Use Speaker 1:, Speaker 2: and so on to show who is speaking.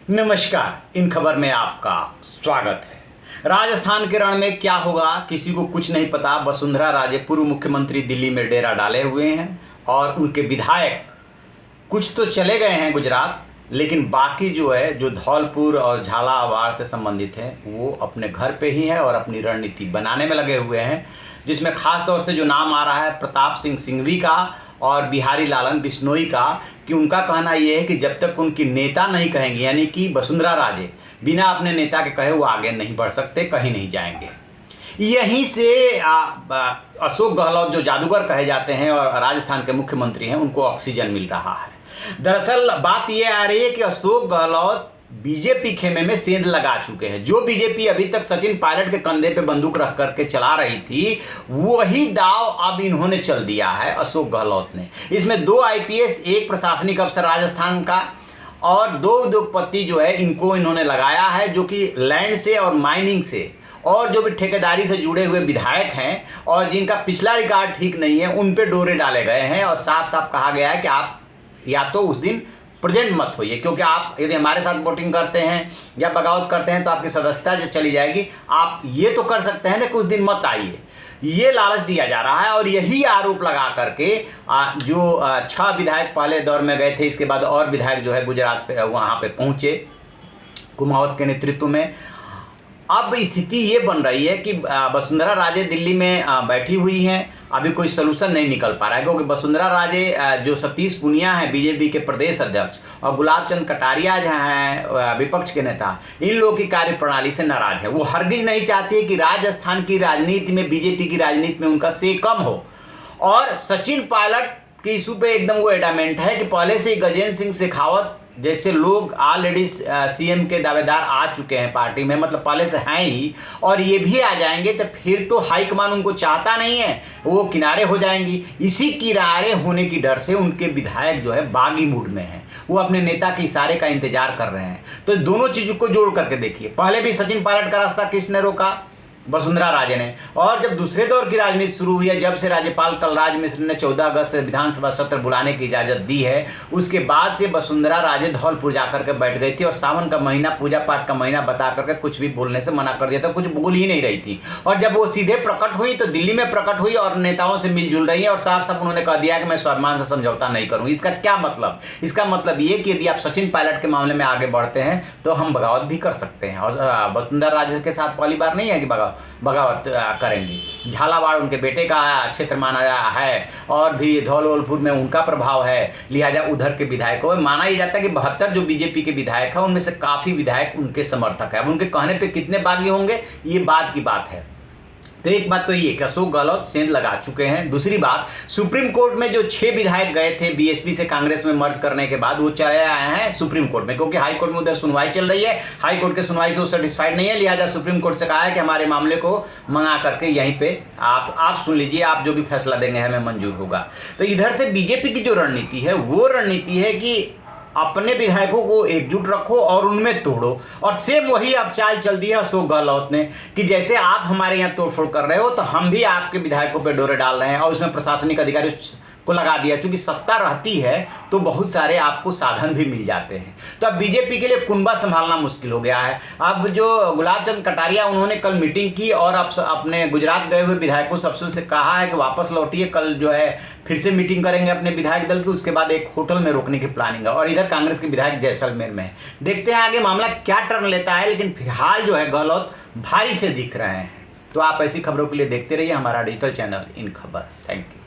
Speaker 1: नमस्कार, इन खबर में आपका स्वागत है। राजस्थान के रण में क्या होगा किसी को कुछ नहीं पता। वसुंधरा राजे पूर्व मुख्यमंत्री दिल्ली में डेरा डाले हुए हैं और उनके विधायक कुछ तो चले गए हैं गुजरात, लेकिन बाकी जो है जो धौलपुर और झालावाड़ से संबंधित हैं वो अपने घर पे ही हैं और अपनी रणनीति बनाने में लगे हुए हैं, जिसमें खास तौर से जो नाम आ रहा है प्रताप सिंह सिंघवी का और बिहारी लालन बिश्नोई का, कि उनका कहना ये है कि जब तक उनकी नेता नहीं कहेंगे, यानी कि वसुंधरा राजे बिना अपने नेता के कहे वो आगे नहीं बढ़ सकते, कहीं नहीं जाएंगे। यहीं से अशोक गहलोत जो जादूगर कहे जाते हैं और राजस्थान के मुख्यमंत्री हैं, उनको ऑक्सीजन मिल रहा है। दरअसल बात यह आ रही है कि अशोक गहलोत बीजेपी खेमे में सेंध लगा चुके हैं। जो बीजेपी अभी तक सचिन पायलट के कंधे पे बंदूक रख करके चला रही थी, वही दाव अब इन्होंने चल दिया है अशोक गहलोत ने। इसमें 2 आईपीएस, एक प्रशासनिक अफसर राजस्थान का और 2 उद्योगपति जो है इनको इन्होंने लगाया है, जो कि लैंड से और माइनिंग से और जो भी ठेकेदारी से जुड़े हुए विधायक हैं और जिनका पिछला रिकॉर्ड ठीक नहीं है, उन पे डोरे डाले गए हैं और साफ साफ कहा गया है कि आप या तो उस दिन प्रेजेंट मत होइए, क्योंकि आप यदि हमारे साथ वोटिंग करते हैं या बगावत करते हैं तो आपकी सदस्यता जो चली जाएगी। आप ये तो कर सकते हैं ना कि उस दिन मत आइए, ये लालच दिया जा रहा है। और यही आरोप लगा करके जो 6 विधायक पहले दौर में गए थे, इसके बाद और विधायक जो है गुजरात पे वहाँ पे पहुँचे कुमावत के नेतृत्व में। अब स्थिति ये बन रही है कि वसुंधरा राजे दिल्ली में बैठी हुई हैं, अभी कोई सलूशन नहीं निकल पा रहा है, क्योंकि वसुंधरा राजे जो सतीश पूनिया हैं बीजेपी के प्रदेश अध्यक्ष और गुलाब चंद कटारिया जो हैं विपक्ष के नेता, इन लोगों की कार्यप्रणाली से नाराज है। वो हरगिज नहीं चाहती है कि राजस्थान की राजनीति में, बीजेपी की राजनीति में उनका से कम हो। और सचिन पायलट के इशू पे एकदम वो एडामेंट है कि पहले से ही गजेंद्र सिंह शेखावत जैसे लोग ऑलरेडी सीएम के दावेदार आ चुके हैं पार्टी में, मतलब पहले से हैं ही, और ये भी आ जाएंगे तो फिर तो हाईकमान उनको चाहता नहीं है, वो किनारे हो जाएंगी। इसी किनारे होने की डर से उनके विधायक जो है बागी मूड में हैं, वो अपने नेता के इशारे का इंतजार कर रहे हैं। तो दोनों चीज़ों को जोड़ करके देखिए, पहले भी सचिन पायलट का रास्ता किसने रोका? वसुंधरा राजे ने। और जब दूसरे दौर की राजनीति शुरू हुई है, जब से राज्यपाल कलराज मिश्र ने 14 अगस्त से विधानसभा सत्र बुलाने की इजाज़त दी है, उसके बाद से वसुंधरा राजे धौलपुर जाकर के बैठ गई थी और सावन का महीना, पूजा पाठ का महीना बता करके कुछ भी बोलने से मना कर दिया था, कुछ बोल ही नहीं रही थी। और जब वो सीधे प्रकट हुई तो दिल्ली में प्रकट हुई और नेताओं से मिलजुल रही है और साफ साफ उन्होंने कह दिया कि मैं स्वाभिमान से समझौता नहीं करूँगी। इसका क्या मतलब? इसका मतलब ये कि यदि आप सचिन पायलट के मामले में आगे बढ़ते हैं तो हम बगावत भी कर सकते हैं। और वसुंधरा राजे के साथ पहली बार नहीं है कि बगावत करेंगी। झालावाड़ उनके बेटे का क्षेत्र माना है और भी धौलपुर में उनका प्रभाव है, लिहाजा उधर के विधायकों में माना ही जाता है कि 72 जो बीजेपी के विधायक हैं उनमें से काफ़ी विधायक उनके समर्थक हैं। अब उनके कहने पे कितने बागी होंगे ये बात की बात है। तो एक बात तो ये कि अशोक गहलोत सेंध लगा चुके हैं। दूसरी बात, सुप्रीम कोर्ट में जो 6 विधायक गए थे बीएसपी से कांग्रेस में मर्ज करने के बाद, वो चले आए हैं सुप्रीम कोर्ट में, क्योंकि हाई कोर्ट में उधर सुनवाई चल रही है। हाई कोर्ट के सुनवाई से वो सेटिस्फाइड नहीं है, लिहाजा सुप्रीम कोर्ट से कहा है कि हमारे मामले को मंगा करके यहीं पे आप सुन लीजिए, आप जो भी फैसला देंगे हमें मंजूर होगा। तो इधर से बीजेपी की जो रणनीति है वो रणनीति है कि अपने विधायकों को एकजुट रखो और उनमें तोड़ो। और सेम वही अब चाल चल दी है अशोक गहलोत ने कि जैसे आप हमारे यहाँ तोड़फोड़ कर रहे हो तो हम भी आपके विधायकों पे डोरे डाल रहे हैं और उसमें प्रशासनिक अधिकारी को लगा दिया। चूंकि सत्ता रहती है तो बहुत सारे आपको साधन भी मिल जाते हैं। तो अब बीजेपी के लिए कुनबा संभालना मुश्किल हो गया है। अब जो गुलाब चंद कटारिया, उन्होंने कल मीटिंग की और अब अपने गुजरात गए हुए विधायकों सबसे से कहा है कि वापस लौटिए, कल जो है फिर से मीटिंग करेंगे अपने विधायक दल की, उसके बाद एक होटल में रोकने की प्लानिंग है। और इधर कांग्रेस के विधायक जैसलमेर में। देखते हैं आगे मामला क्या टर्न लेता है, लेकिन फिलहाल जो है गहलोत भारी से दिख रहे हैं। तो आप ऐसी खबरों के लिए देखते रहिए हमारा डिजिटल चैनल इन खबर। Thank you.